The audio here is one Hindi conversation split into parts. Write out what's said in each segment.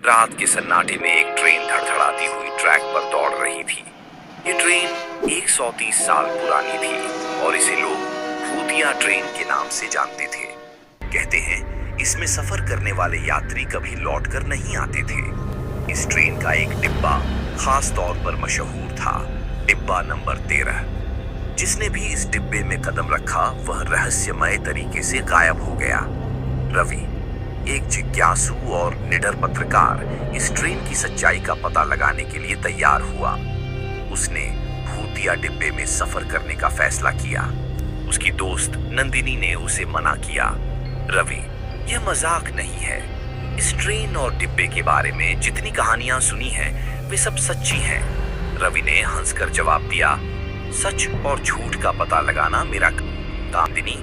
रात के सन्नाटे में एक ट्रेन धड़धड़ाती हुई ट्रैक पर दौड़ रही थी। ये ट्रेन 130 साल पुरानी थी और इसे लोग भूतिया ट्रेन के नाम से जानते थे। कहते हैं इसमें सफर करने वाले यात्री कभी लौटकर नहीं आते थे। इस ट्रेन का एक डिब्बा खास तौर पर मशहूर था, डिब्बा नंबर 13। जिसने भी इस डिब्बे में कदम रखा वह रहस्यमय तरीके से गायब हो गया। रवि, एक जिज्ञासु और निडर पत्रकार, इस ट्रेन की सच्चाई का पता लगाने के लिए तैयार हुआ। उसने भूतिया डिब्बे में सफर करने का फैसला किया। उसकी दोस्त नंदिनी ने उसे मना किया। रवि, यह मजाक नहीं है। इस ट्रेन और डिब्बे के बारे में जितनी कहानियां सुनी हैं वे सब सच्ची हैं। रवि ने हंसकर जवाब दिया, सच और झूठ का पता लगाना मेरा काम। नंदिनी,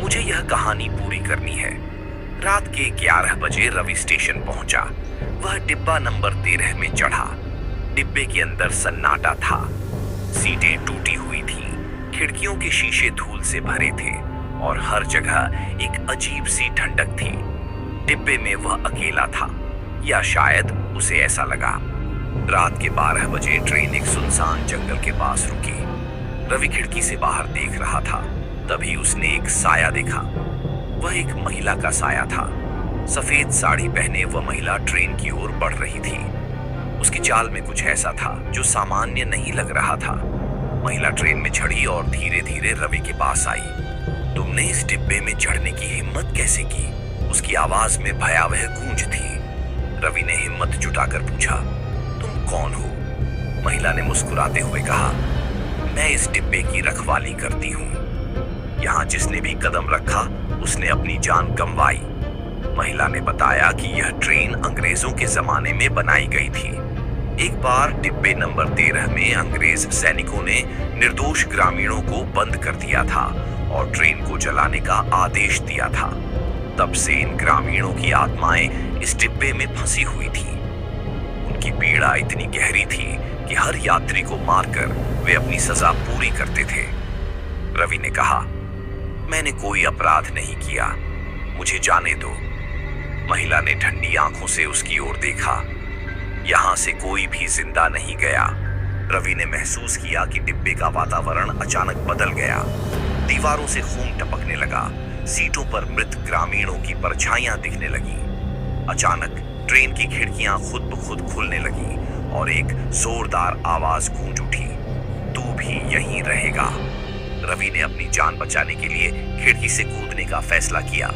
मुझे यह कहानी पूरी करनी है। रात के 11 बजे रवि स्टेशन पहुंचा। वह डिब्बा नंबर 13 में चढ़ा। डिब्बे के अंदर सन्नाटा था। सीटें टूटी हुई थीं, खिड़कियों के शीशे धूल से भरे थे और हर जगह एक अजीब सी ठंडक थी। डिब्बे में वह अकेला था, या शायद उसे ऐसा लगा। रात के 12 बजे ट्रेन एक सुनसान जंगल के पास रुकी। रवि खिड़की से बाहर देख रहा था। तभी उसने एक साया देखा। वह एक महिला का साया था। सफेद साड़ी पहने वह महिला ट्रेन की ओर बढ़ रही थी। उसकी चाल में कुछ ऐसा था जो सामान्य नहीं लग रहा था। महिला ट्रेन में चढ़ी और धीरे धीरे रवि के पास आई। तुमने इस डिब्बे में चढ़ने की हिम्मत कैसे की? उसकी आवाज में भयावह गूंज थी। रवि ने हिम्मत जुटाकर पूछा, तुम कौन हो? महिला ने मुस्कुराते हुए कहा, मैं इस डिब्बे की रखवाली करती हूँ। यहाँ जिसने भी कदम रखा उसने अपनी जान गंवाई। महिला ने बताया कि यह ट्रेन अंग्रेजों के जमाने में बनाई गई थी। एक बार डिब्बे नंबर 13 में अंग्रेज सैनिकों ने निर्दोष ग्रामीणों को बंद कर दिया था और ट्रेन को जलाने का आदेश दिया था। तब से इन ग्रामीणों की आत्माएं इस डिब्बे में फंसी हुई थी। उनकी पीड़ा इतनी गहरी थी कि हर यात्री को मारकर वे अपनी सजा पूरी करते थे। रवि ने कहा, मैंने कोई अपराध नहीं किया, मुझे जाने दो। महिला ने ठंडी आंखों से उसकी ओर देखा। यहां से कोई भी जिंदा नहीं गया। रवि ने महसूस किया कि डिब्बे का वातावरण अचानक बदल गया। दीवारों से खून टपकने लगा। सीटों पर मृत ग्रामीणों की परछाइयां दिखने लगी। अचानक ट्रेन की खिड़कियां खुद ब खुद खुलने लगी और एक जोरदार आवाज गूंज उठी, तू भी यहीं रहेगा। रवि ने अपनी जान बचाने के लिए खिड़की से कूदने का फैसला किया।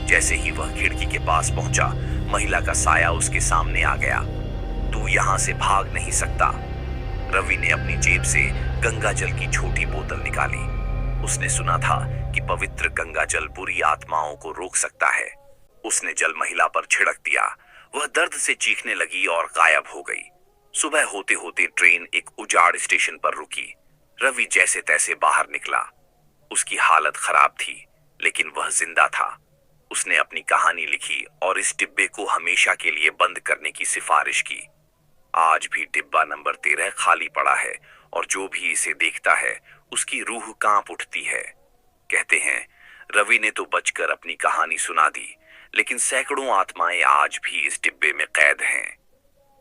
जैसे ही वह खिड़की के पास पहुंचा, महिला का साया उसके सामने आ गया। तू यहां से भाग नहीं सकता। रवि ने अपनी जेब से गंगा जल की छोटी बोतल निकाली। उसने सुना था कि पवित्र गंगा जल बुरी आत्माओं को रोक सकता है। उसने जल महिला पर छिड़क दिया। वह दर्द से चीखने लगी और गायब हो गई। सुबह होते होते ट्रेन एक उजाड़ स्टेशन पर रुकी। रवि जैसे तैसे बाहर निकला। उसकी हालत खराब थी, लेकिन वह जिंदा था। उसने अपनी कहानी लिखी और इस डिब्बे को हमेशा के लिए बंद करने की सिफारिश की। आज भी डिब्बा नंबर 13 खाली पड़ा है और जो भी इसे देखता है उसकी रूह कांप उठती है। कहते हैं रवि ने तो बचकर अपनी कहानी सुना दी, लेकिन सैकड़ों आत्माएं आज भी इस डिब्बे में कैद हैं।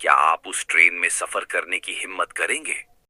क्या आप उस ट्रेन में सफर करने की हिम्मत करेंगे?